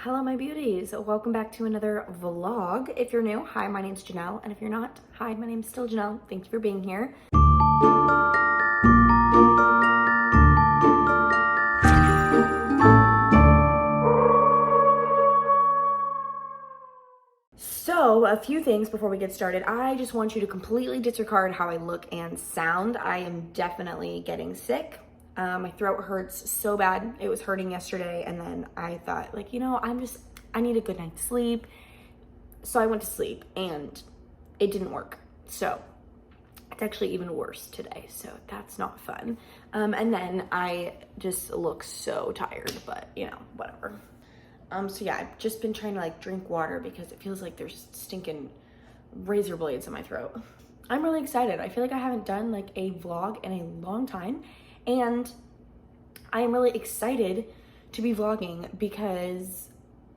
Hello my beauties, welcome back to another vlog. If you're new, hi, my name's Janelle, and if you're not, hi, my name's still Janelle. Thank you for being here. So, a few things before we get started. I just want you to completely disregard how I look and sound. I am definitely getting sick. My throat hurts so bad. It was hurting yesterday, and then I thought, like, I need a good night's sleep. So I went to sleep, and it didn't work. So it's actually even worse today, so that's not fun. And then I just look so tired, but whatever. So yeah, I've just been trying to like drink water because it feels like there's stinking razor blades in my throat. I'm really excited. I feel like I haven't done like a vlog in a long time, and I am really excited to be vlogging because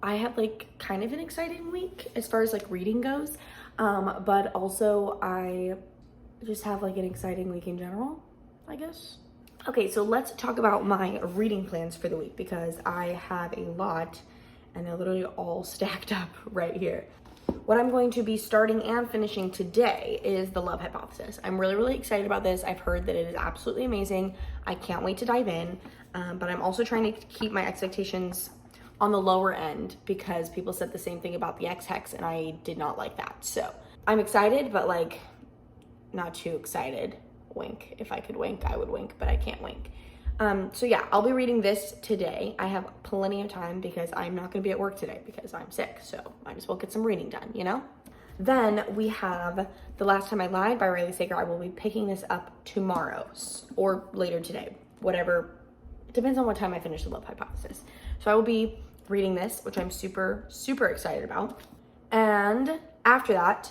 I had like kind of an exciting week as far as like reading goes, but also I just have like an exciting week in general, I guess. Okay, so let's talk about my reading plans for the week because I have a lot and they're literally all stacked up right here. What I'm going to be starting and finishing today is The Love Hypothesis. I'm really excited about this. I've heard that it is absolutely amazing. I can't wait to dive in, but I'm also trying to keep my expectations on the lower end because people said the same thing about the X-Hex and I did not like that. So I'm excited, but like not too excited. Wink. If I could wink, I would wink, but I can't wink. So yeah, I'll be reading this today. I have plenty of time because I'm not gonna be at work today because I'm sick. So might as well get some reading done, you know? Then we have The Last Time I Lied by Riley Sager. I will be picking this up tomorrow or later today, whatever. It depends on what time I finish The Love Hypothesis. So I will be reading this, which I'm super excited about. And after that,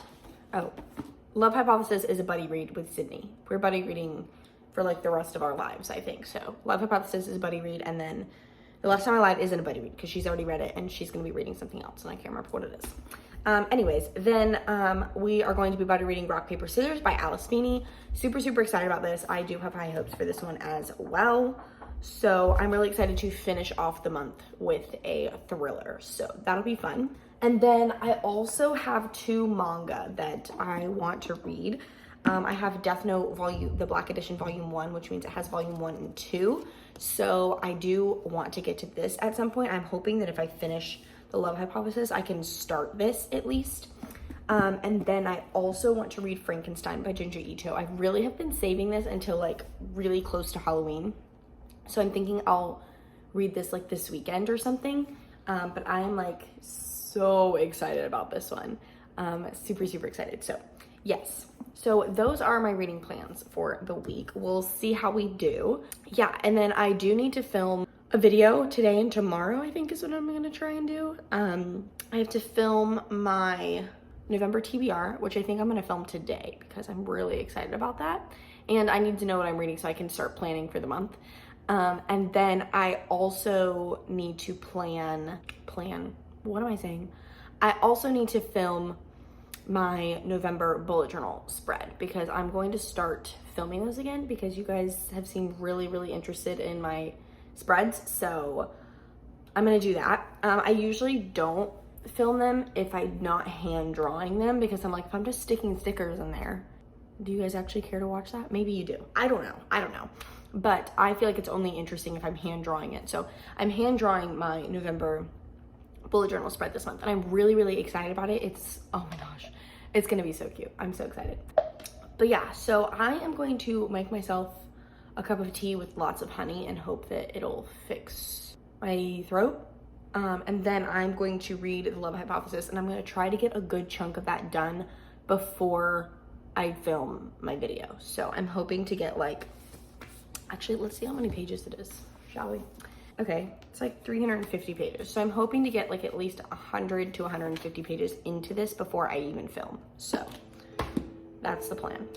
Love Hypothesis is a buddy read with Sydney. We're buddy reading for like the rest of our lives, I think. So Love Hypothesis is a buddy read, and then The Last Time I Lied isn't a buddy read because she's already read it and she's gonna be reading something else and I can't remember what it is. Anyways, then we are going to be buddy reading Rock, Paper, Scissors by Alice Feeney. Super excited about this. I do have high hopes for this one as well. So I'm really excited to finish off the month with a thriller. So that'll be fun. And then I also have 2 manga that I want to read. I have Death Note the Black Edition Volume 1, which means it has Volume 1 and 2. So I do want to get to this at some point. I'm hoping that if I finish The Love Hypothesis, I can start this at least. And then I also want to read Frankenstein by Junji Ito. I really have been saving this until like really close to Halloween. So I'm thinking I'll read this like this weekend or something. But I am like so excited about this one. Super excited. So yes. So those are my reading plans for the week. We'll see how we do. Yeah, and then I do need to film a video today and tomorrow, I think is what I'm gonna try and do. I have to film my November TBR, which I think I'm gonna film today because I'm really excited about that. And I need to know what I'm reading so I can start planning for the month. And then I also need to plan, what am I saying? I also need to film my November bullet journal spread because I'm going to start filming those again because you guys have seemed really interested in my spreads. So I'm gonna do that. I usually don't film them if I'm not hand drawing them because I'm like, if I'm just sticking stickers in there, do you guys actually care to watch that? Maybe you do. I don't know. But I feel like it's only interesting if I'm hand drawing it. So I'm hand drawing my November bullet journal spread this month and I'm really excited about it. Oh my gosh, it's gonna be so cute. I'm so excited. But yeah, so I am going to make myself a cup of tea with lots of honey and hope that it'll fix my throat. And then I'm going to read The Love Hypothesis and I'm gonna try to get a good chunk of that done before I film my video. So I'm hoping to get like, actually, let's see how many pages it is, shall we? Okay, it's like 350 pages. So I'm hoping to get like at least 100 to 150 pages into this before I even film. So that's the plan.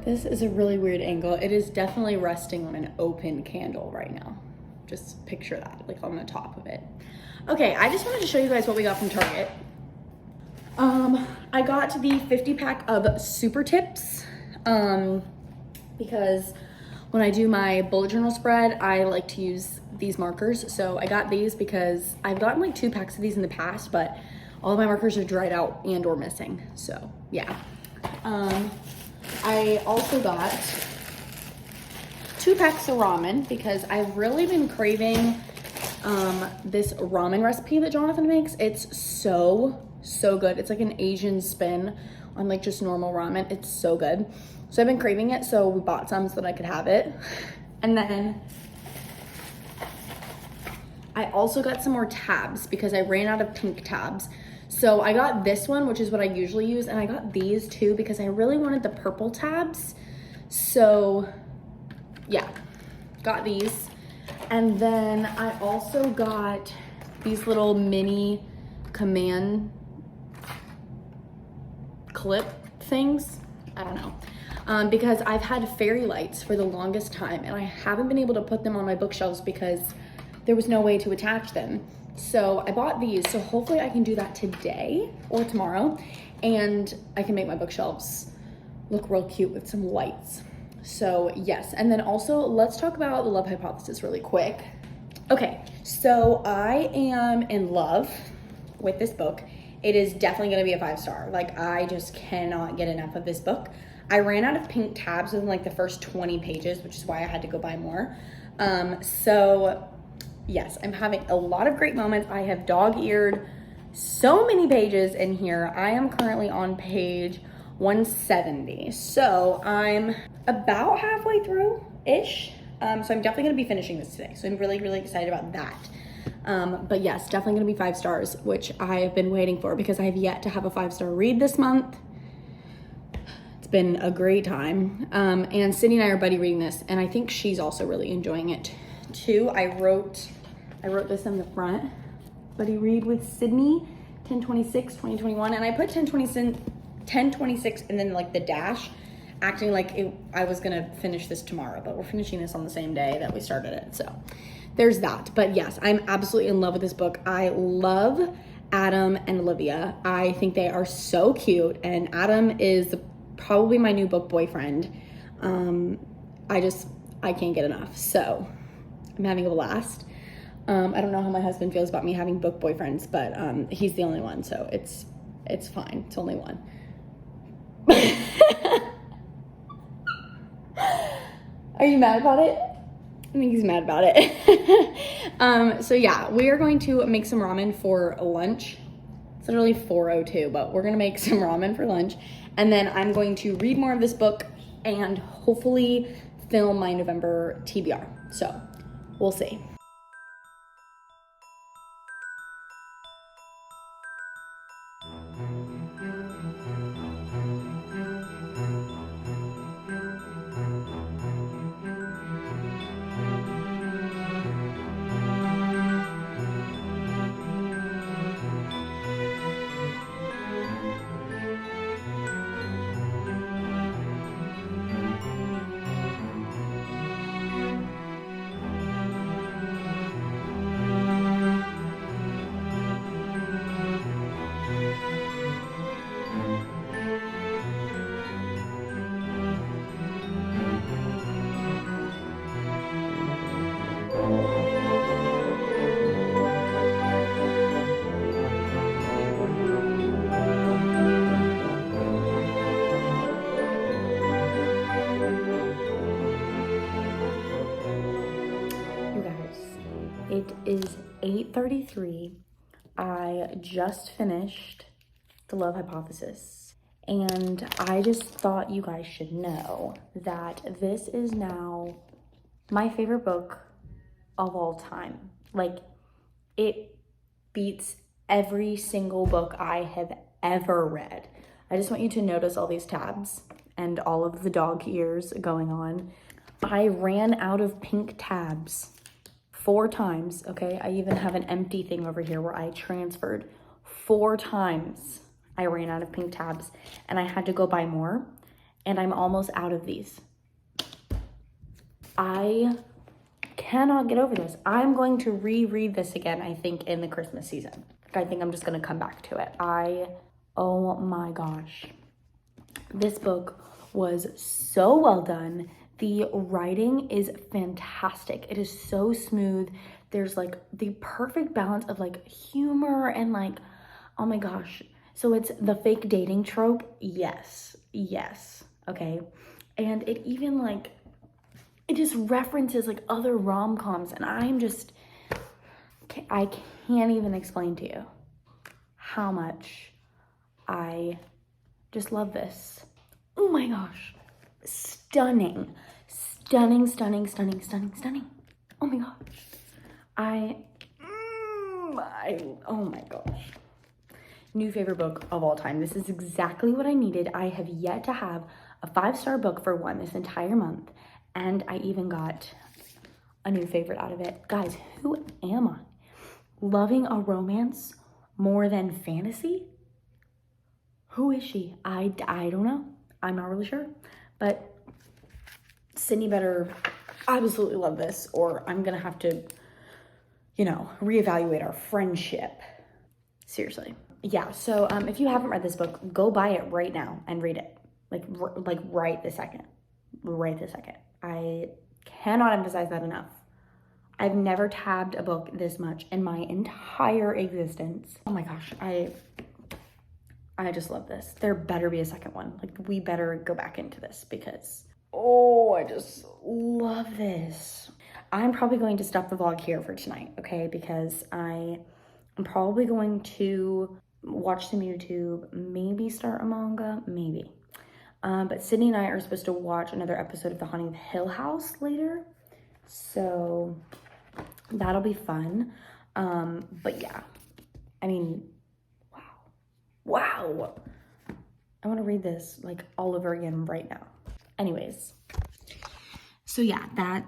This is a really weird angle. It is definitely resting on an open candle right now. Just picture that, like on the top of it. Okay, I just wanted to show you guys what we got from Target. I got the 50 pack of Super Tips because when I do my bullet journal spread, I like to use these markers. So I got these because I've gotten like 2 packs of these in the past, but all of my markers are dried out and or missing. So yeah. I also got 2 packs of ramen because I've really been craving this ramen recipe that Jonathan makes. It's so good. It's like an Asian spin on like just normal ramen. It's so good. So I've been craving it, so we bought some so that I could have it. And then I also got some more tabs because I ran out of pink tabs. So I got this one, which is what I usually use, and I got these too because I really wanted the purple tabs. So yeah, got these. And then I also got these little mini command clip things. I don't know. Because I've had fairy lights for the longest time and I haven't been able to put them on my bookshelves because there was no way to attach them. So I bought these, so hopefully I can do that today or tomorrow and I can make my bookshelves look real cute with some lights. So yes, and then also let's talk about the love hypothesis really quick. Okay, so I am in love with this book. It is definitely gonna be a 5-star. Like I just cannot get enough of this book. I ran out of pink tabs within like the first 20 pages, which is why I had to go buy more. So yes, I'm having a lot of great moments. I have dog-eared so many pages in here. I am currently on page 170. So I'm about halfway through-ish. So I'm definitely gonna be finishing this today. So I'm really, really excited about that. But yes, definitely gonna be 5 stars, which I have been waiting for because I have yet to have a 5-star read this month. It's been a great time. And Sydney and I are buddy reading this, and I think she's also really enjoying it too. I wrote this in the front. Buddy read with Sydney, 10/26/2021, and I put 10/26 and then like the dash, acting like I was gonna finish this tomorrow, but we're finishing this on the same day that we started it. So there's that. But yes, I'm absolutely in love with this book. I love Adam and Olivia. I think they are so cute, and Adam is probably my new book boyfriend. I can't get enough. So I'm having a blast. I don't know how my husband feels about me having book boyfriends, but he's the only one, so it's fine. It's only one. Are you mad about it? I think he's mad about it. So yeah, we are going to make some ramen for lunch. It's literally 4:02, but we're gonna make some ramen for lunch. And then I'm going to read more of this book and hopefully film my November TBR. So we'll see. It is 8:33. I just finished The Love Hypothesis, and I just thought you guys should know that this is now my favorite book of all time. Like, it beats every single book I have ever read. I just want you to notice all these tabs and all of the dog ears going on. I ran out of pink tabs 4 times, okay? I even have an empty thing over here where I transferred 4 times. I ran out of pink tabs and I had to go buy more. and I'm almost out of these. I cannot get over this. I'm going to reread this again, I think, in the Christmas season. I think I'm just gonna come back to it. Oh my gosh. This book was so well done. The writing is fantastic. It is so smooth. There's like the perfect balance of like humor and like, oh my gosh. So it's the fake dating trope. Yes, okay. And it even like, it just references like other rom-coms, and I can't even explain to you how much I just love this. Oh my gosh. Stunning. Oh my gosh. Oh my gosh. New favorite book of all time. This is exactly what I needed. I have yet to have a 5-star book for one this entire month, and I even got a new favorite out of it. Guys, who am I? Loving a romance more than fantasy? Who is she? I don't know. I'm not really sure. But Sydney better absolutely love this, or I'm gonna have to, reevaluate our friendship. Seriously. Yeah, so if you haven't read this book, go buy it right now and read it. Like right this second. Right this second. I cannot emphasize that enough. I've never tabbed a book this much in my entire existence. Oh my gosh, I just love this. There better be a second one. Like, we better go back into this because, I just love this. I'm probably going to stop the vlog here for tonight, okay? Because I'm probably going to watch some YouTube, maybe start a manga, maybe. But Sydney and I are supposed to watch another episode of The Haunting of Hill House later. So that'll be fun. But yeah, I mean, wow. I want to read this like all over again right now. Anyways, so yeah,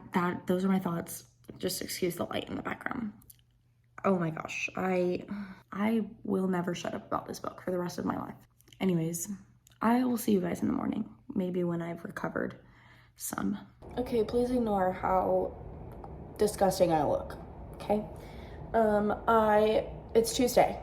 those are my thoughts. Just excuse the light in the background. Oh my gosh, I will never shut up about this book for the rest of my life. Anyways, I will see you guys in the morning, maybe when I've recovered some. Okay, please ignore how disgusting I look, okay? It's Tuesday.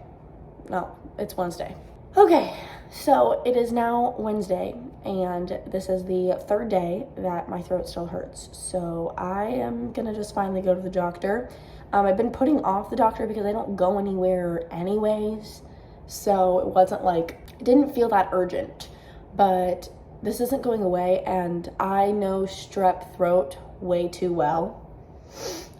No, it's Wednesday. Okay, so it is now Wednesday, and this is the third day that my throat still hurts. So I am gonna just finally go to the doctor. I've been putting off the doctor because I don't go anywhere anyways. So it didn't feel that urgent, but this isn't going away, and I know strep throat way too well.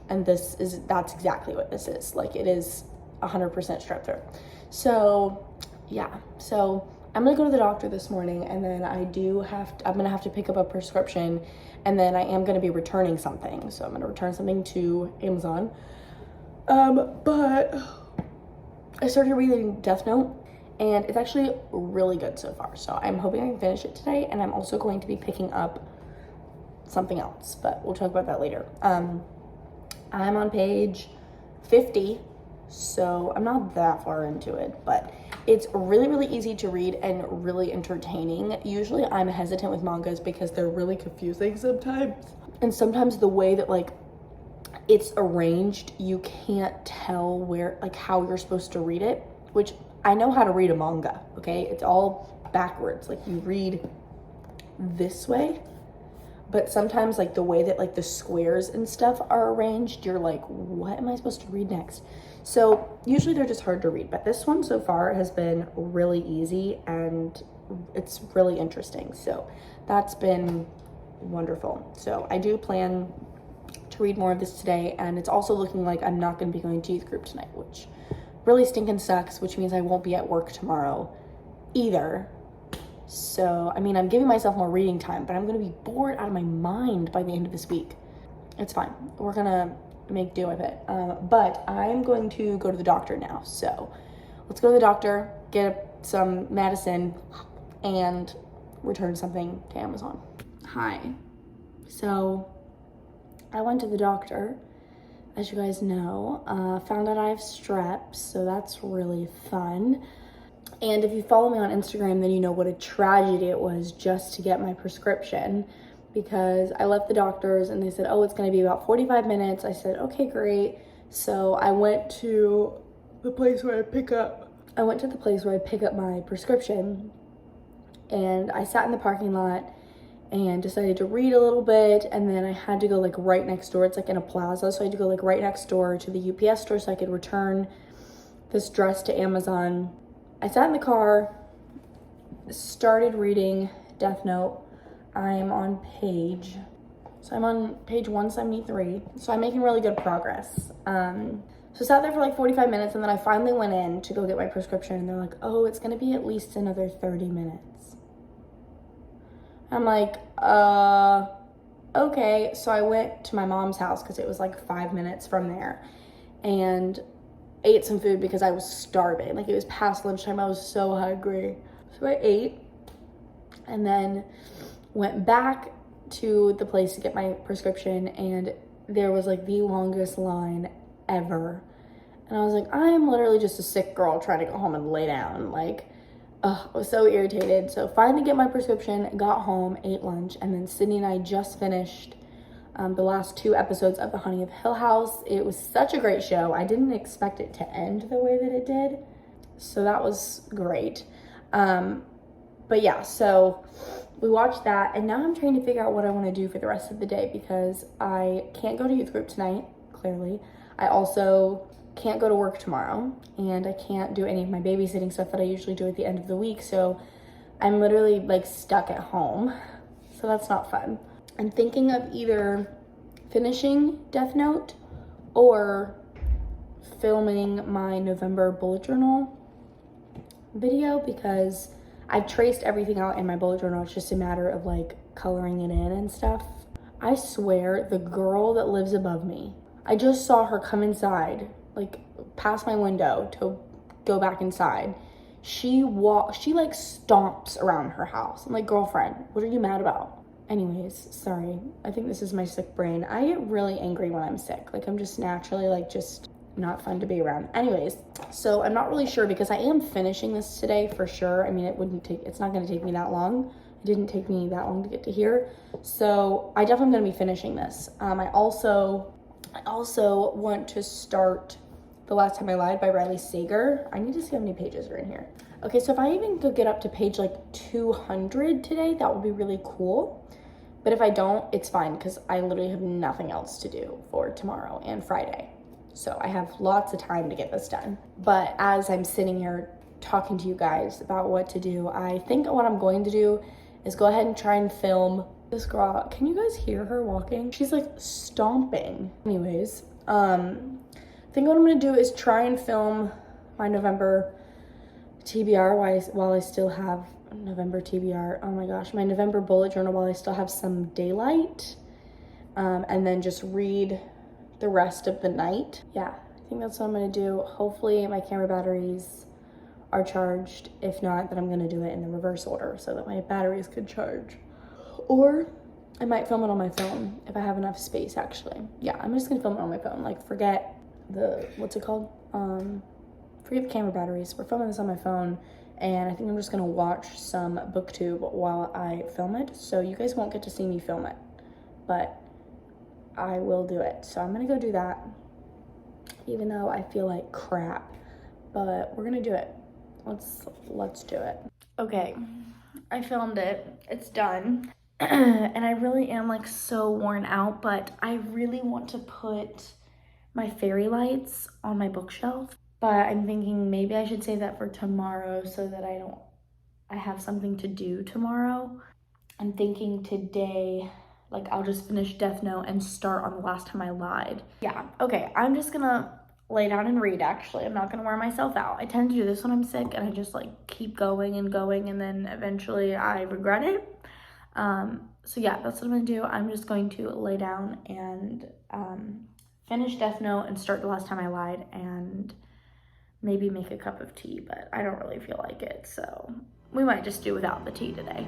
And that's exactly what this is. Like, it is 100% strep throat. So yeah, so I'm gonna go to the doctor this morning, and then I'm gonna have to pick up a prescription, and then I am gonna be returning something. So I'm gonna return something to Amazon. But I started reading Death Note, and it's actually really good so far. So I'm hoping I can finish it today, and I'm also going to be picking up something else, but we'll talk about that later. I'm on page 50, so I'm not that far into it, but it's really, really easy to read and really entertaining. Usually I'm hesitant with mangas because they're really confusing sometimes. And sometimes the way that it's arranged, you can't tell how you're supposed to read it, which I know how to read a manga, okay? It's all backwards. Like, you read this way, but sometimes the way that the squares and stuff are arranged, you're like, what am I supposed to read next? So usually they're just hard to read, but this one so far has been really easy, and it's really interesting. So that's been wonderful. So I do plan to read more of this today, and it's also looking like I'm not going to be going to youth group tonight, which really stinking sucks, which means I won't be at work tomorrow either. So, I mean, I'm giving myself more reading time, but I'm going to be bored out of my mind by the end of this week. It's fine. We're going to make do with it. But I'm going to go to the doctor now. So let's go to the doctor, get some medicine, and return something to Amazon. Hi. So I went to the doctor, as you guys know, found out I have strep, so that's really fun. And if you follow me on Instagram, then you know what a tragedy it was just to get my prescription, because I left the doctor's and they said, oh, it's going to be about 45 minutes. I said, okay, great. So I went to the place where I pick up my prescription, and I sat in the parking lot and decided to read a little bit, and then I had to go like right next door. It's like in a plaza, so I had to go like right next door to the UPS store so I could return this dress to Amazon. I sat in the car, started reading Death Note. I'm on page 173, so I'm making really good progress. So I sat there for like 45 minutes, and then I finally went in to go get my prescription, and they're like, oh, it's gonna be at least another 30 minutes. I'm like, okay. So I went to my mom's house because it was like 5 minutes from there, and ate some food because I was starving. Like, it was past lunchtime. I was so hungry. So I ate and then went back to the place to get my prescription, and there was like the longest line ever. And I was like, I'm literally just a sick girl trying to go home and lay down. Like, I was so irritated. So finally get my prescription, got home, ate lunch, and then Sydney and I just finished the last 2 episodes of The Honey of Hill House. It was such a great show. I didn't expect it to end the way that it did, so that was great. But yeah, so we watched that, and now I'm trying to figure out what I want to do for the rest of the day, because I can't go to youth group tonight, clearly. I also can't go to work tomorrow, and I can't do any of my babysitting stuff that I usually do at the end of the week, so I'm literally like stuck at home, so that's not fun. I'm thinking of either finishing Death Note or filming my November bullet journal video, because I've traced everything out in my bullet journal. It's just a matter of like coloring it in and stuff. I swear, the girl that lives above me, I just saw her come inside, like past my window to go back inside. She like stomps around her house. I'm like, girlfriend, what are you mad about? Anyways, sorry. I think this is my sick brain. I get really angry when I'm sick. Like, I'm just naturally like just not fun to be around. Anyways, so I'm not really sure, because I am finishing this today for sure. I mean, it's not going to take me that long. It didn't take me that long to get to here. So I definitely going to be finishing this. I also want to start The Last Time I Lied by Riley Sager. I need to see how many pages are in here. Okay, so if I even could get up to page like 200 today, that would be really cool. But if I don't, it's fine, because I literally have nothing else to do for tomorrow and Friday. So I have lots of time to get this done. But as I'm sitting here talking to you guys about what to do, I think what I'm going to do is go ahead and try and film this girl. Can you guys hear her walking? She's like stomping. Anyways, I think what I'm gonna do is try and film my November TBR while I still have November TBR. Oh my gosh, my November bullet journal while I still have some daylight, and then just read the rest of the night. Yeah, I think that's what I'm gonna do. Hopefully my camera batteries are charged. If not, then I'm gonna do it in the reverse order so that my batteries could charge. Or I might film it on my phone if I have enough space, actually. Yeah, I'm just gonna film it on my phone. Like, forget the, what's it called? Forget the camera batteries. We're filming this on my phone, and I think I'm just gonna watch some booktube while I film it. So you guys won't get to see me film it, but I will do it. So I'm gonna go do that, even though I feel like crap, but we're gonna do it. Let's do it. Okay, I filmed it. It's done. And I really am like so worn out, but I really want to put my fairy lights on my bookshelf, but I'm thinking maybe I should save that for tomorrow so that I have something to do tomorrow. I'm thinking today, like, I'll just finish Death Note and start on The Last Time I Lied. Yeah, okay, I'm just gonna lay down and read, actually. I'm not gonna wear myself out. I tend to do this when I'm sick, and I just like keep going and going, and then eventually I regret it. So yeah, that's what I'm gonna do. I'm just going to lay down and finish Death Note and start The Last Time I Lied, and maybe make a cup of tea, but I don't really feel like it, so we might just do without the tea today.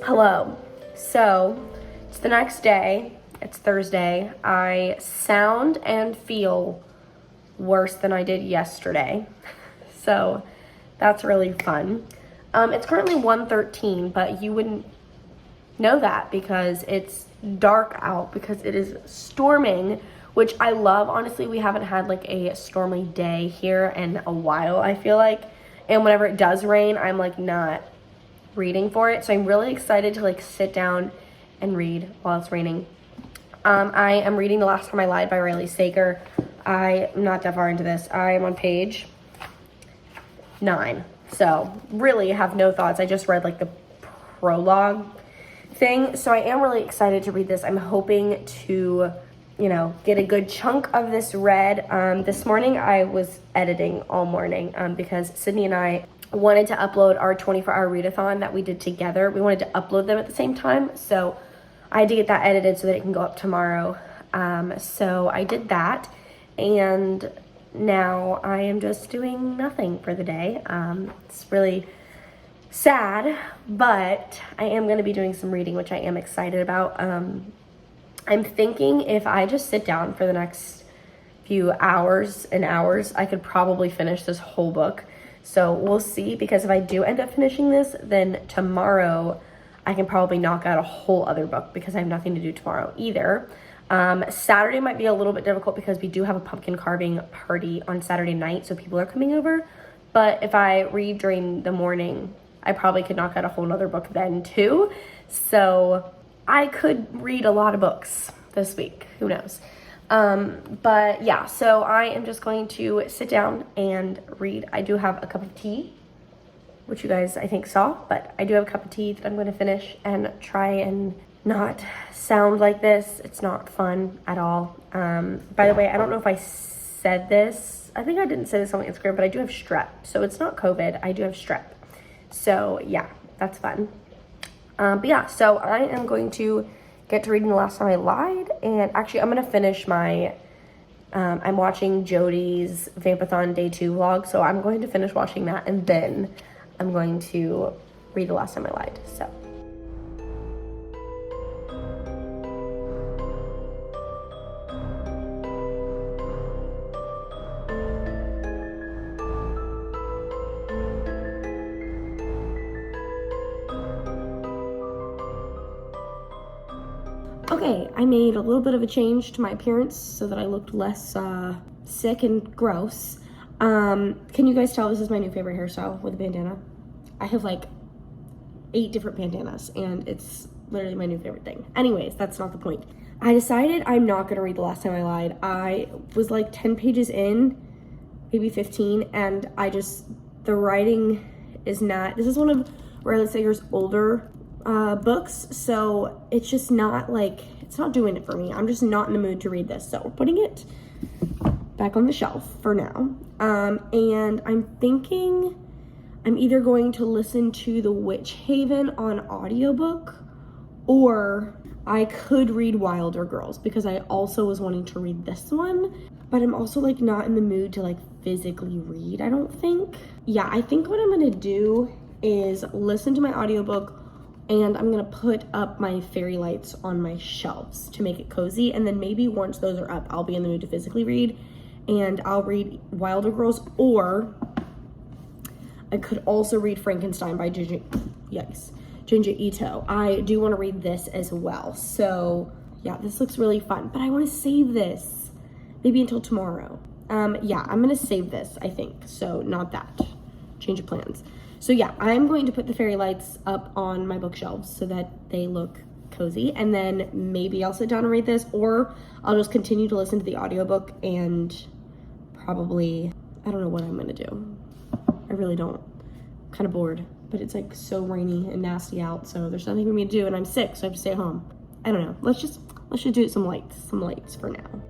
Hello. So, it's the next day. It's Thursday. I sound and feel worse than I did yesterday. So, that's really fun. It's currently 1:13, but you wouldn't know that because it's dark out because it is storming, which I love. Honestly, we haven't had like a stormy day here in a while, I feel like. And whenever it does rain, I'm like not reading for it. So I'm really excited to like sit down and read while it's raining. I am reading The Last Time I Lied by Riley Sager. I am not that far into this. I am on page 9. So really have no thoughts. I just read like the prologue thing. So I am really excited to read this. I'm hoping to, get a good chunk of this read. This morning I was editing all morning because Sydney and I wanted to upload our 24-hour readathon that we did together. We wanted to upload them at the same time, so I had to get that edited so that it can go up tomorrow. So I did that, and now I am just doing nothing for the day. It's really sad, but I am going to be doing some reading, which I am excited about. I'm thinking if I just sit down for the next few hours and hours, I could probably finish this whole book. So we'll see, because if I do end up finishing this, then tomorrow I can probably knock out a whole other book because I have nothing to do tomorrow either. Saturday might be a little bit difficult because we do have a pumpkin carving party on Saturday night, so people are coming over. But if I read during the morning, I probably could knock out a whole other book then too. So I could read a lot of books this week, who knows? But yeah, so I am just going to sit down and read. I do have a cup of tea, which you guys I think saw, but I do have a cup of tea that I'm going to finish and try and not sound like this. It's not fun at all. By the way, I don't know if I said this. I think I didn't say this on my Instagram, but I do have strep. So it's not COVID. I do have strep. So yeah, that's fun. But yeah, so I am going to get to reading The Last Time I Lied, and actually I'm going to finish my, I'm watching Jody's Vampathon Day 2 vlog, so I'm going to finish watching that, and then I'm going to read The Last Time I Lied, so. Okay, I made a little bit of a change to my appearance so that I looked less sick and gross. Can you guys tell this is my new favorite hairstyle with a bandana? I have like 8 different bandanas and it's literally my new favorite thing. Anyways, that's not the point. I decided I'm not gonna read The Last Time I Lied. I was like 10 pages in, maybe 15, and the writing is not, this is one of Riley Sager's older books, so it's just not like, it's not doing it for me. I'm just not in the mood to read this, so we're putting it back on the shelf for now. And I'm thinking I'm either going to listen to The Witch Haven on audiobook, or I could read Wilder Girls because I also was wanting to read this one, but I'm also like not in the mood to like physically read, I don't think. Yeah, I think what I'm gonna do is listen to my audiobook, and I'm gonna put up my fairy lights on my shelves to make it cozy, and then maybe once those are up, I'll be in the mood to physically read, and I'll read Wilder Girls, or I could also read Frankenstein by Junji Ito. I do want to read this as well, so yeah, this looks really fun, but I want to save this maybe until tomorrow. Yeah, I'm gonna save this, I think, so not that. Change of plans. So yeah, I'm going to put the fairy lights up on my bookshelves so that they look cozy, and then maybe I'll sit down and read this, or I'll just continue to listen to the audiobook and probably, I don't know what I'm gonna do. I really don't. I'm kind of bored, but it's like so rainy and nasty out, so there's nothing for me to do, and I'm sick, so I have to stay at home. I don't know. Let's just do some lights for now.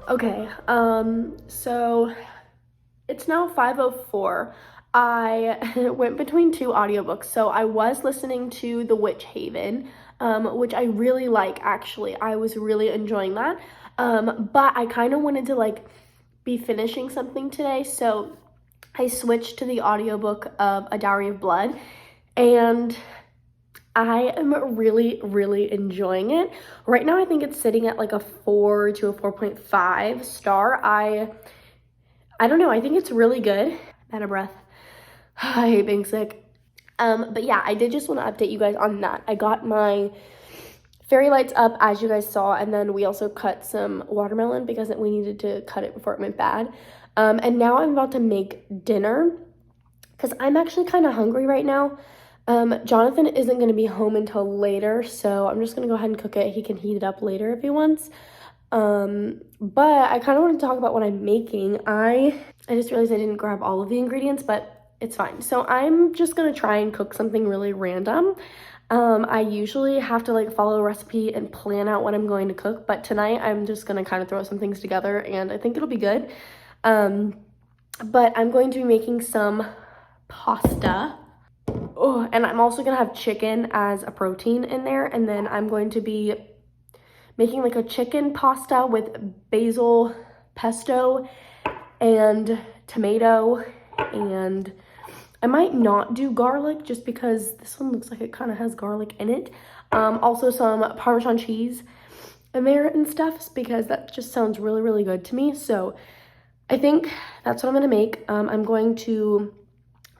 Okay, so it's now 5:04. I went between two audiobooks. So I was listening to The Witch Haven, which I really like, actually. I was really enjoying that. But I kind of wanted to like be finishing something today, so I switched to the audiobook of A Dowry of Blood, and I am really, really enjoying it. Right now, I think it's sitting at like a 4 to a 4.5 star. I don't know. I think it's really good. Out of breath. I hate being sick. But yeah, I did just want to update you guys on that. I got my fairy lights up, as you guys saw, and then we also cut some watermelon because we needed to cut it before it went bad. And now I'm about to make dinner because I'm actually kind of hungry right now. Jonathan isn't going to be home until later, so I'm just going to go ahead and cook it. He can heat it up later if he wants. But I kind of want to talk about what I'm making. I just realized I didn't grab all of the ingredients, but it's fine. So I'm just going to try and cook something really random. I usually have to like follow a recipe and plan out what I'm going to cook, but tonight I'm just going to kind of throw some things together and I think it'll be good. But I'm going to be making some pasta. Oh, and I'm also going to have chicken as a protein in there, and then I'm going to be making like a chicken pasta with basil pesto and tomato, and I might not do garlic just because this one looks like it kind of has garlic in it. Also some Parmesan cheese in there and stuff because that just sounds really, really good to me. So I think that's what I'm going to make. I'm going to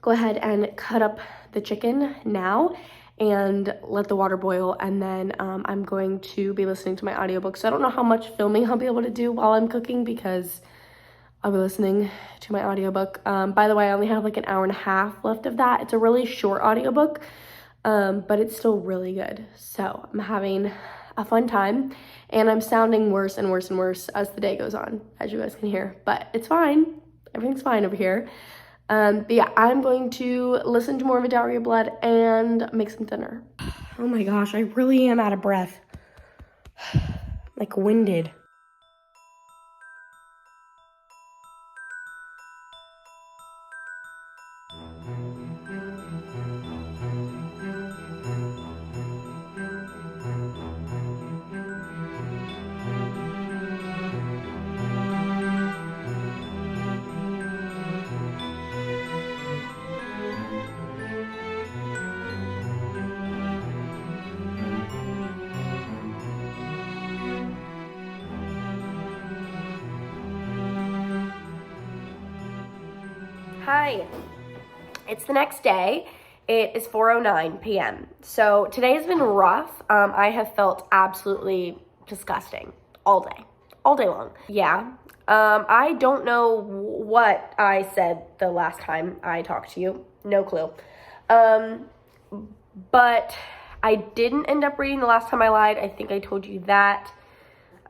go ahead and cut up the chicken now and let the water boil, and then I'm going to be listening to my audiobook. So I don't know how much filming I'll be able to do while I'm cooking because I'll be listening to my audiobook. By the way, I only have like an hour and a half left of that. It's a really short audiobook, but it's still really good. So I'm having a fun time, and I'm sounding worse and worse and worse as the day goes on, as you guys can hear, but it's fine. Everything's fine over here. But yeah, I'm going to listen to more of A Dowry of Blood and make some dinner. Oh my gosh, I really am out of breath. Like winded. Hi, it's the next day. It is 4:09 p.m. So today has been rough. I have felt absolutely disgusting all day long. Yeah. I don't know what I said the last time I talked to you. No clue. But I didn't end up reading the last time I lied. I think I told you that.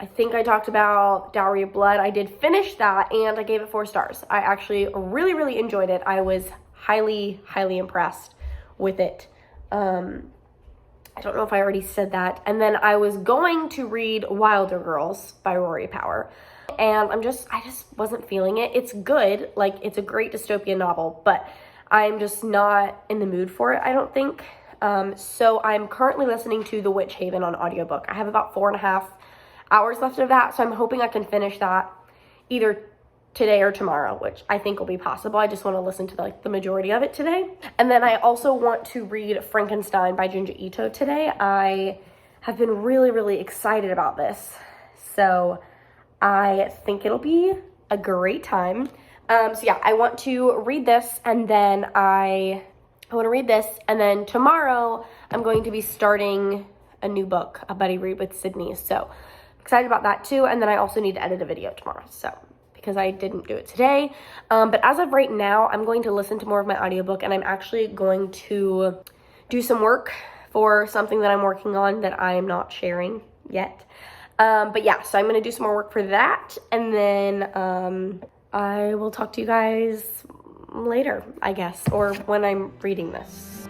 I think I talked about Dowry of Blood. I did finish that and I gave it 4 stars. I actually really, really enjoyed it. I was highly, highly impressed with it. I don't know if I already said that. And then I was going to read Wilder Girls by Rory Power. And I just wasn't feeling it. It's good. Like, it's a great dystopian novel, but I'm just not in the mood for it, I don't think. So I'm currently listening to The Witch Haven on audiobook. I have about 4.5 hours left of that, so I'm hoping I can finish that either today or tomorrow, which I think will be possible. I just want to listen to like the majority of it today. And then I also want to read Frankenstein by Junji Ito today. I have been really, really excited about this, so I think it'll be a great time. So yeah, I want to read this, and then I want to read this, and then tomorrow I'm going to be starting a new book, A Buddy Read with Sydney. So excited about that too. And then I also need to edit a video tomorrow, so because I didn't do it today. But as of right now, I'm going to listen to more of my audiobook, and I'm actually going to do some work for something that I'm working on that I'm not sharing yet. But yeah, so I'm going to do some more work for that, and then I will talk to you guys later, I guess, or when I'm reading this.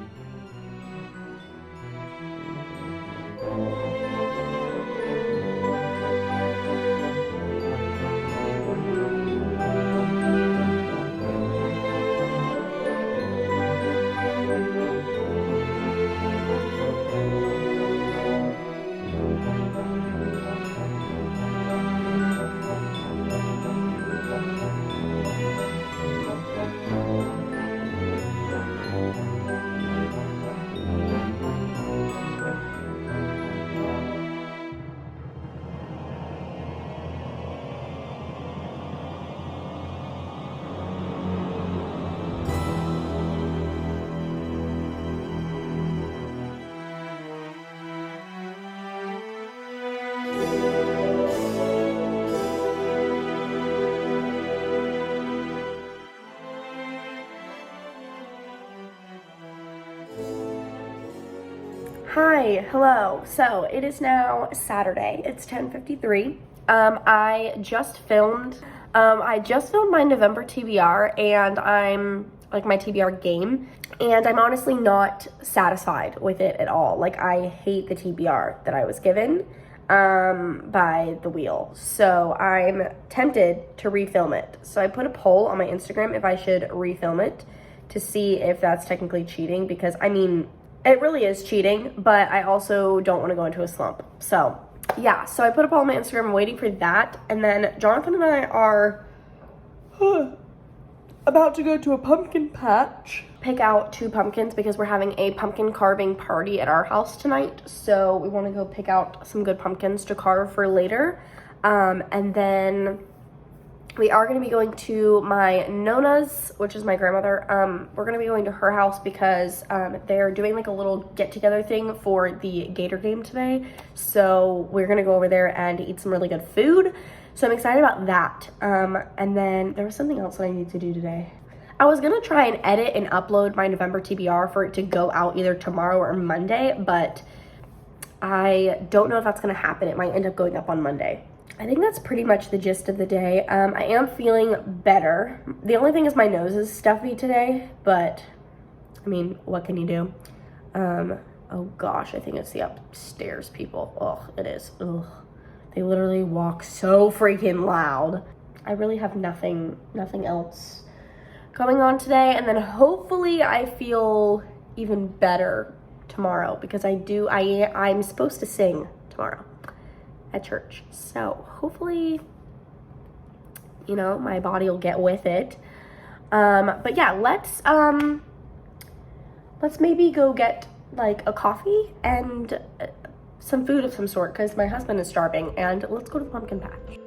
Hi, hello. So it is now Saturday. It's 10:53. I just filmed my November TBR, and I'm like my TBR game, and I'm honestly not satisfied with it at all. Like, I hate the TBR that I was given by the wheel. So I'm tempted to refilm it. So I put a poll on my Instagram if I should refilm it to see if that's technically cheating, because I mean, it really is cheating, but I also don't want to go into a slump. So yeah, so I put a poll on my Instagram. I'm waiting for that. And then Jonathan and I are about to go to a pumpkin patch, pick out 2 pumpkins because we're having a pumpkin carving party at our house tonight. So we want to go pick out some good pumpkins to carve for later. And then we are going to be going to my Nona's, which is my grandmother. We're going to be going to her house because they're doing like a little get-together thing for the Gator game today. So we're going to go over there and eat some really good food. So I'm excited about that. And then there was something else that I need to do today. I was going to try and edit and upload my November TBR for it to go out either tomorrow or Monday, but I don't know if that's going to happen. It might end up going up on Monday. I think that's pretty much the gist of the day. I am feeling better. The only thing is my nose is stuffy today, but I mean, what can you do? Oh gosh, I think it's the upstairs people. Oh, it is. Ugh. They literally walk so freaking loud. I really have nothing else going on today, and then hopefully I feel even better tomorrow because I'm supposed to sing tomorrow at church. So hopefully, you know, my body will get with it. But yeah, let's maybe go get like a coffee and some food of some sort because my husband is starving, and let's go to the pumpkin patch.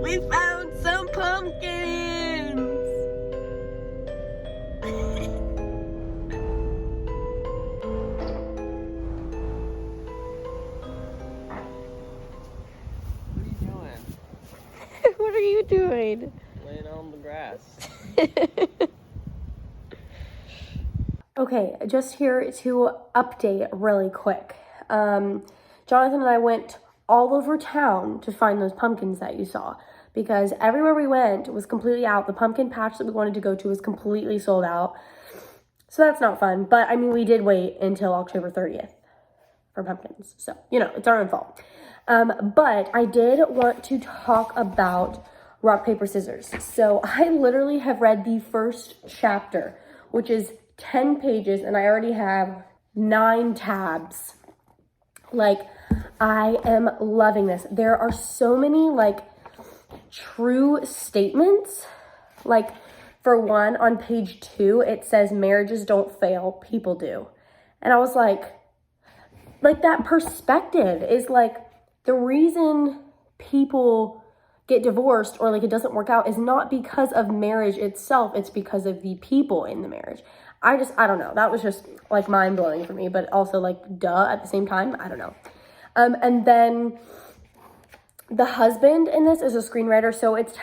We found some pumpkins! What are you doing? Laying on the grass. Okay, just here to update really quick. Jonathan and I went all over town to find those pumpkins that you saw because everywhere we went was completely out. The pumpkin patch that we wanted to go to was completely sold out. So that's not fun. But I mean, we did wait until October 30th for pumpkins. So, you know, it's our own fault. But I did want to talk about rock, paper, scissors. So I literally have read the first chapter, which is 10 pages, and I already have 9 tabs. Like, I am loving this. There are so many, like, true statements. Like, for one, on page 2, it says, marriages don't fail, people do. And I was like, that perspective is, like, the reason people get divorced or, like, it doesn't work out is not because of marriage itself. It's because of the people in the marriage. I don't know. That was just, like, mind-blowing for me, but also, like, duh at the same time. I don't know. And then the husband in this is a screenwriter, so it's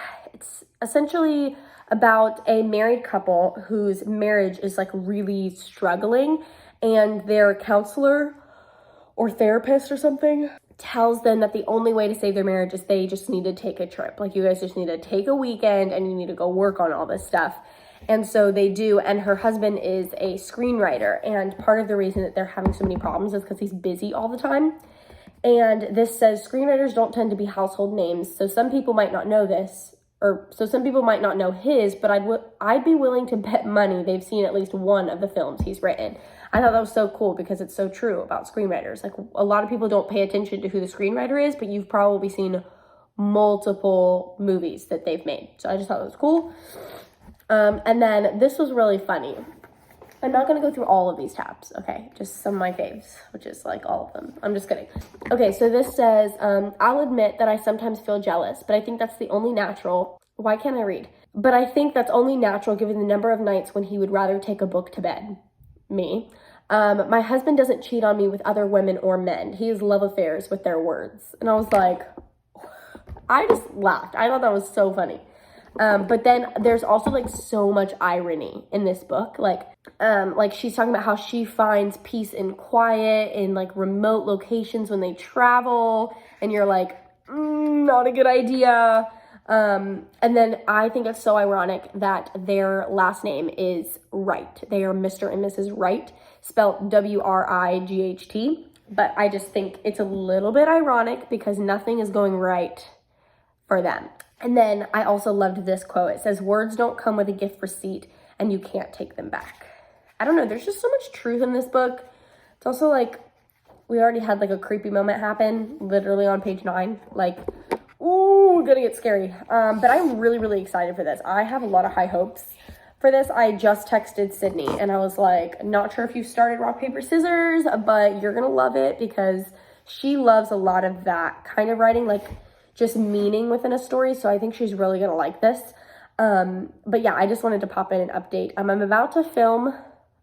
essentially about a married couple whose marriage is, like, really struggling, and their counselor or therapist or something tells them that the only way to save their marriage is they just need to take a trip. Like, you guys just need to take a weekend and you need to go work on all this stuff. And so they do, and her husband is a screenwriter, and part of the reason that they're having so many problems is because he's busy all the time. And this says screenwriters don't tend to be household names, so some people might not know this, so some people might not know his, but I'd be willing to bet money they've seen at least one of the films he's written. I thought that was so cool because it's so true about screenwriters. Like, a lot of people don't pay attention to who the screenwriter is, but you've probably seen multiple movies that they've made. So I just thought it was cool. And then this was really funny. I'm not going to go through all of these tabs, okay? Just some of my faves, which is like all of them. I'm just kidding. Okay, so this says, I'll admit that I sometimes feel jealous, but I think that's the only natural. Why can't I read? But I think that's only natural given the number of nights when he would rather take a book to bed. Me. My husband doesn't cheat on me with other women or men. He has love affairs with their words. And I was like, I just laughed. I thought that was so funny. But then there's also like so much irony in this book. Like she's talking about how she finds peace and quiet in like remote locations when they travel. And you're like, not a good idea. And then I think it's so ironic that their last name is Wright. They are Mr. and Mrs. Wright, spelled W-R-I-G-H-T. But I just think it's a little bit ironic because nothing is going right for them. And then I also loved this quote. It says, words don't come with a gift receipt and you can't take them back. I don't know. There's just so much truth in this book. It's also like, we already had like a creepy moment happen literally on page 9. Like, ooh, gonna get scary. But I'm really, really excited for this. I have a lot of high hopes for this. I just texted Sydney and I was like, not sure if you started rock, paper, scissors, but you're gonna love it because she loves a lot of that kind of writing, like just meaning within a story. So I think she's really gonna like this. But yeah, I just wanted to pop in and update. I'm about to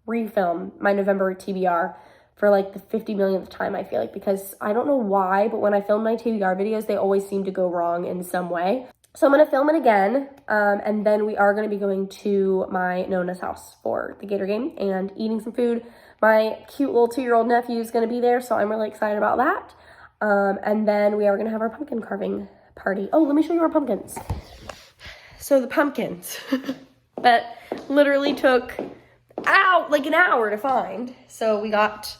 refilm my November TBR for like the 50 millionth time, I feel like, because I don't know why, but when I film my TBR videos, they always seem to go wrong in some way. So I'm gonna film it again, and then we are gonna be going to my Nona's house for the Gator game and eating some food. My cute little 2-year-old nephew is gonna be there, so I'm really excited about that. And then we are gonna have our pumpkin carving party. Oh, let me show you our pumpkins. So the pumpkins that literally took like an hour to find. So we got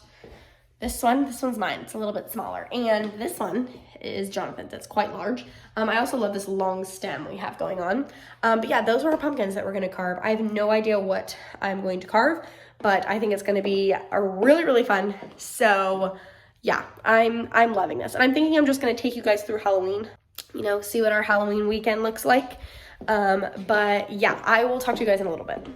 this one's mine. It's a little bit smaller. And this one is Jonathan's. It's quite large. I also love this long stem we have going on. But yeah, those are our pumpkins that we're going to carve. I have no idea what I'm going to carve, but I think it's going to be a really, really fun. So yeah, I'm loving this. And I'm thinking I'm just going to take you guys through Halloween, see what our Halloween weekend looks like. But yeah, I will talk to you guys in a little bit.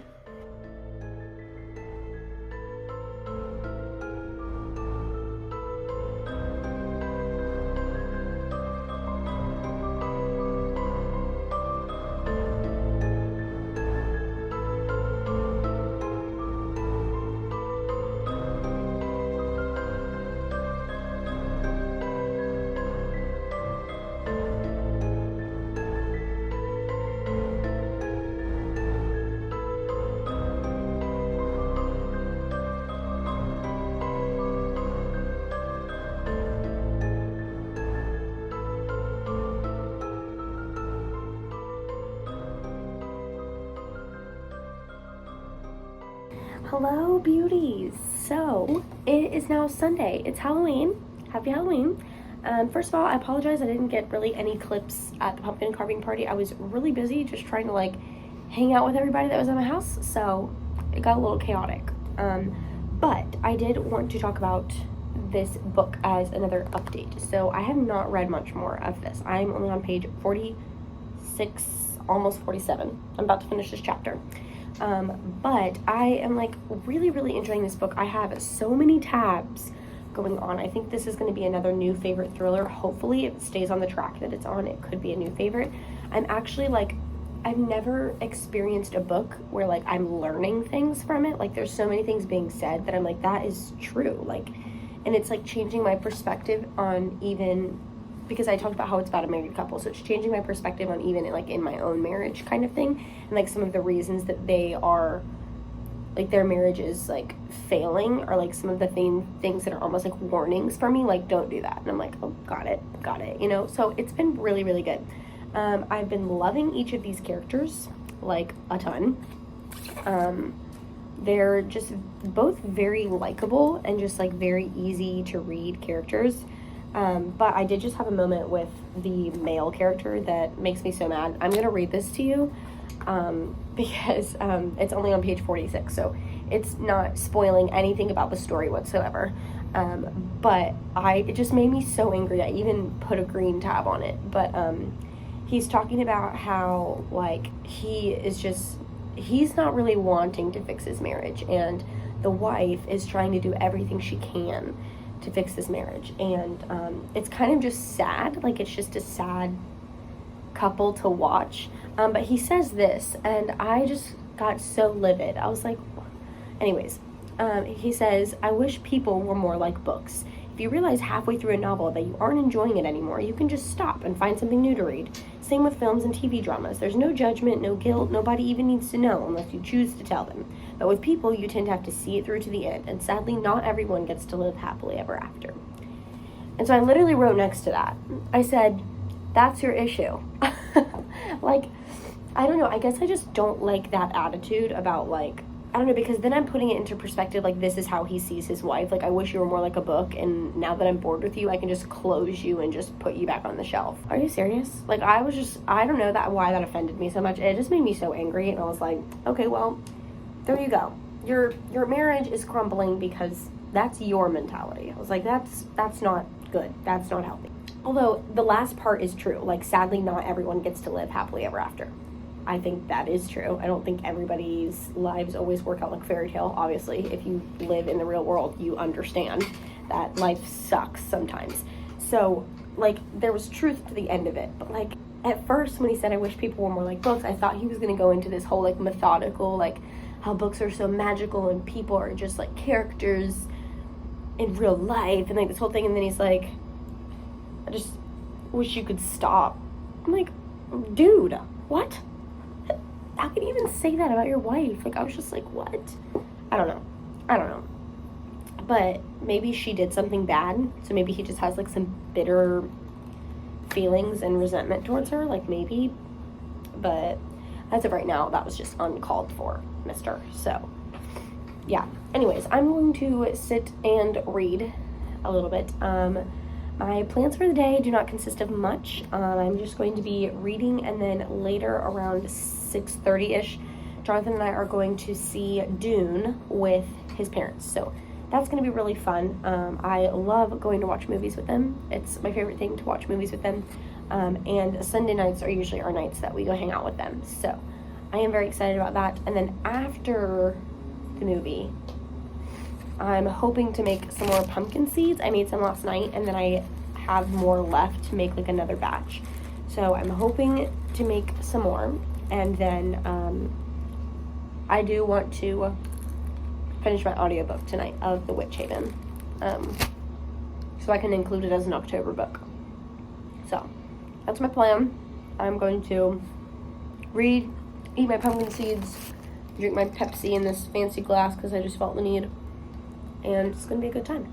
Hello, beauties. So it is now Sunday. It's Halloween. Happy Halloween. First of all, I apologize. I didn't get really any clips at the pumpkin carving party. I was really busy just trying to like hang out with everybody that was at my house. So it got a little chaotic. But I did want to talk about this book as another update. So I have not read much more of this. I'm only on page 46, almost 47. I'm about to finish this chapter. But I am like really, really enjoying this book. I have so many tabs going on. I think this is going to be another new favorite thriller. Hopefully it stays on the track that it's on. It could be a new favorite. I'm actually like, I've never experienced a book where like I'm learning things from it. Like there's so many things being said that I'm like, that is true. Like, and it's like changing my perspective on even, because I talked about how it's about a married couple, so it's changing my perspective on even like in my own marriage kind of thing, and like some of the reasons that they are like their marriage is like failing, or like some of the things that are almost like warnings for me, like don't do that. And I'm like, oh, got it, so it's been really, really good. I've been loving each of these characters like a ton. They're just both very likable and just like very easy to read characters. But I did just have a moment with the male character that makes me so mad. I'm going to read this to you because it's only on page 46, so it's not spoiling anything about the story whatsoever. But it just made me so angry. I even put a green tab on it. But he's talking about how like he's not really wanting to fix his marriage, and the wife is trying to do everything she can to fix this marriage, and it's kind of just sad. Like it's just a sad couple to watch. But he says this, and I just got so livid. I was like, anyways, He says, I wish people were more like books. If you realize halfway through a novel that you aren't enjoying it anymore, you can just stop and find something new to read. Same with films and TV dramas. There's no judgment, no guilt, nobody even needs to know unless you choose to tell them. But with people, you tend to have to see it through to the end, and sadly, not everyone gets to live happily ever after. And so I literally wrote next to that. I said, that's your issue. Like, I don't know, I guess I just don't like that attitude about, like, I don't know, because then I'm putting it into perspective, like, this is how he sees his wife. Like, I wish you were more like a book, and now that I'm bored with you, I can just close you and just put you back on the shelf. Are you serious? Like, I don't know why that offended me so much. It just made me so angry, and I was like, okay, well, there you go. Your marriage is crumbling because that's your mentality. I was like, that's not good. That's not healthy. Although, the last part is true. Like, sadly, not everyone gets to live happily ever after. I think that is true. I don't think everybody's lives always work out like fairy tale. Obviously, if you live in the real world, you understand that life sucks sometimes. So, like, there was truth to the end of it. But, like, at first when he said, I wish people were more like books, I thought he was going to go into this whole, like, methodical, like, how books are so magical and people are just, like, characters in real life and, like, this whole thing. And then he's like, I just wish you could stop. I'm like, dude, what? How can you even say that about your wife? Like, I was just like, what? I don't know. But maybe she did something bad, so maybe he just has, like, some bitter feelings and resentment towards her, like, maybe. But as of right now, that was just uncalled for, mister. So, yeah. Anyways, I'm going to sit and read a little bit. My plans for the day do not consist of much. I'm just going to be reading, and then later around 6:30ish, Jonathan and I are going to see Dune with his parents. So that's going to be really fun. I love going to watch movies with them. It's my favorite thing to watch movies with them. And Sunday nights are usually our nights that we go hang out with them. So I am very excited about that. And then after the movie, I'm hoping to make some more pumpkin seeds. I made some last night, and then I have more left to make, like, another batch. So I'm hoping to make some more, and then I do want to finish my audiobook tonight of The Witch Haven, so I can include it as an October book. So that's my plan. I'm going to read, eat my pumpkin seeds, drink my Pepsi in this fancy glass because I just felt the need. And it's going to be a good time.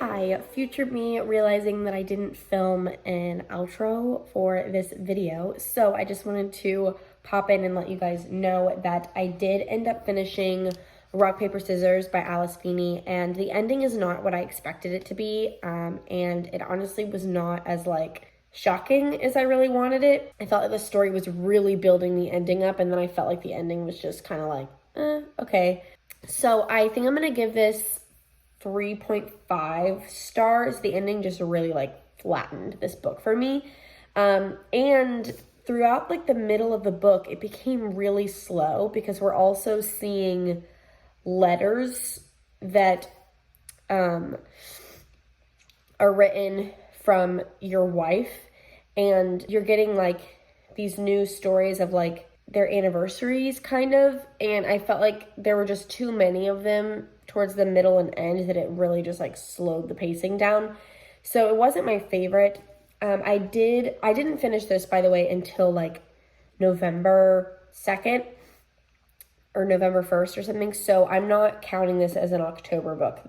Hi, future me realizing that I didn't film an outro for this video, so I just wanted to pop in and let you guys know that I did end up finishing Rock, Paper, Scissors by Alice Feeney, and the ending is not what I expected it to be, and it honestly was not as shocking as I really wanted it. I felt like the story was really building the ending up, and then I felt like the ending was just kind of okay. So I think I'm gonna give this 3.5 stars. The ending just really flattened this book for me. And throughout the middle of the book, it became really slow because we're also seeing letters that are written from your wife, and you're getting these new stories of their anniversaries kind of, and I felt like there were just too many of them towards the middle and end that it really just slowed the pacing down. So it wasn't my favorite. I didn't finish this, by the way, until November 2nd or November 1st or something. So I'm not counting this as an October book.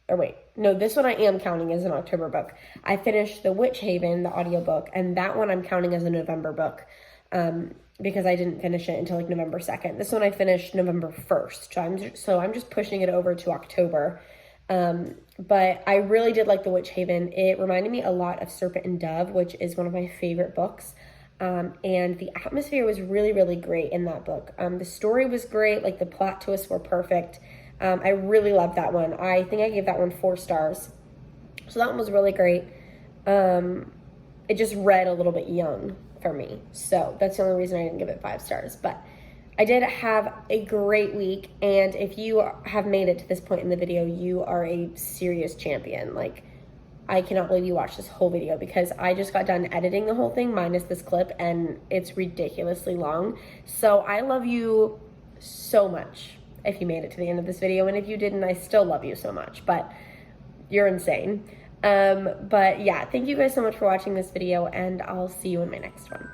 Or wait, no, this one I am counting as an October book. I finished The Witch Haven, the audiobook, and that one I'm counting as a November book. Because I didn't finish it until November 2nd. This one I finished November 1st. So I'm just pushing it over to October. But I really did like The Witch Haven. It reminded me a lot of Serpent and Dove, which is one of my favorite books. And the atmosphere was really, really great in that book. The story was great. The plot twists were perfect. I really loved that one. I think I gave that one 4 stars. So that one was really great. It just read a little bit young for me, so that's the only reason I didn't give it 5 stars. But I did have a great week, and if you have made it to this point in the video, you are a serious champion. I cannot believe you watched this whole video, because I just got done editing the whole thing minus this clip, and it's ridiculously long. So I love you so much if you made it to the end of this video, and if you didn't, I still love you so much, but you're insane. But yeah, thank you guys so much for watching this video, and I'll see you in my next one.